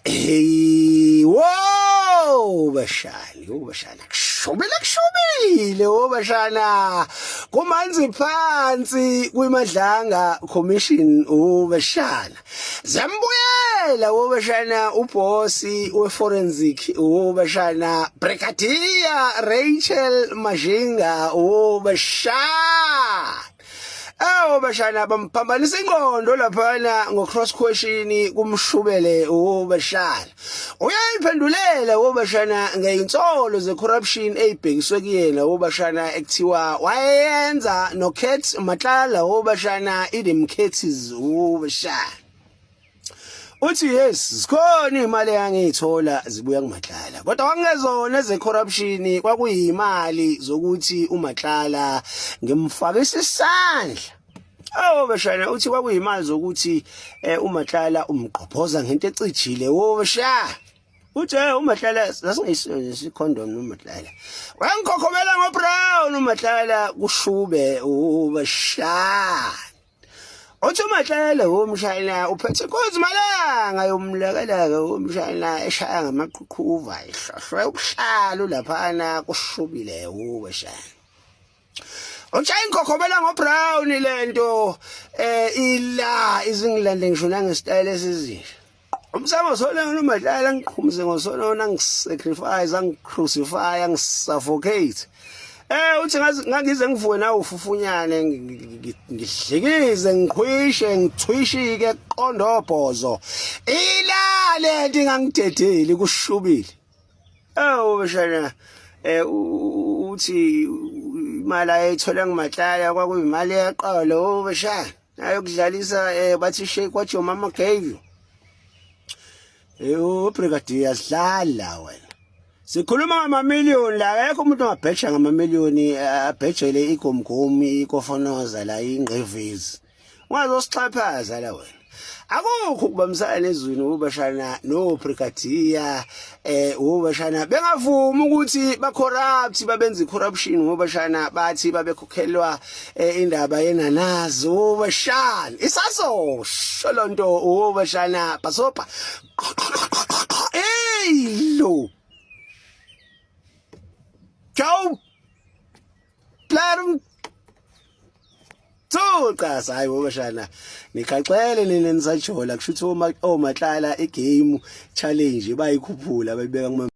Hey, wow, bashana, kushubile, bashana, kumanzi phansi, kwimadlanga commission, bashana, zambuyela, bashana, ubosi, we-forensic, bashana, Brigadier Rachel Majinga, bashana. Bashana bamphambanisa ingqondo laphana ngo-cross question kumshubele bashana uyayiphendulela bashana ngeinsolo ze-corruption eyibhekiswe kuyena bashana ekuthiwa wayenza noKat Matlala bashana idemkhetis bashana uthi yes zikhona imali engangithola zibuya kuMatlala kodwa wangezona ze-corruption kwakuyimali zokuthi uMatlala ngimfakisa isandla bashana uthi kwakuyimali zokuthi uMatlala umgqophoza ngento ecijile bashana uthi uMatlala sasingayisebenzisa icondom noMatlala wangikhokhomela ngoBrown uMatlala kushube bashana uthi uMatlala umshayela uphethe inkozi malanga yomlakalaka umshayela eshaya ngamaqhuqhuva ihlohlwe ubuhlalo laphana kushubile bashana ushaya inkokhobela ngoBrown lento ila izingilande ngisho nangesitayile esizinje umsamo sona uMatlala ngiqhumze ngosona ngisacrifice ngicrucify ngisuffocate uthi ngangize ngivuke nawe ufufunyane ngihlikize ngikhwishe ngithwishike qondobhozo ilale ndingangidedeli kushubile bashana uthi imali ayithola nguMatlala kwakuyimali yaqalo bashana ayokudlalisa bathi shake what your mama gave you brigadier sidlala wena sikhuluma ngama-million la akekho umuntu ongabheja ngama-million abhejele igomgomi ikofonoza la ingqevezi ungazosixhaphaza la wena akukho ukubambisana nezwini bashana no-brigadier bashana bengavumi ukuthi ba-corrupt babenza i-corruption bashana bathi babekhokhelwa indaba yenanazi bashana isasosho lonto bashana basobha lo Ciao. Claro. Thuqa hayi bashana nikhaxele nina nisajola kushuthi oMatlala igame challenge bayikhuphula bayibeka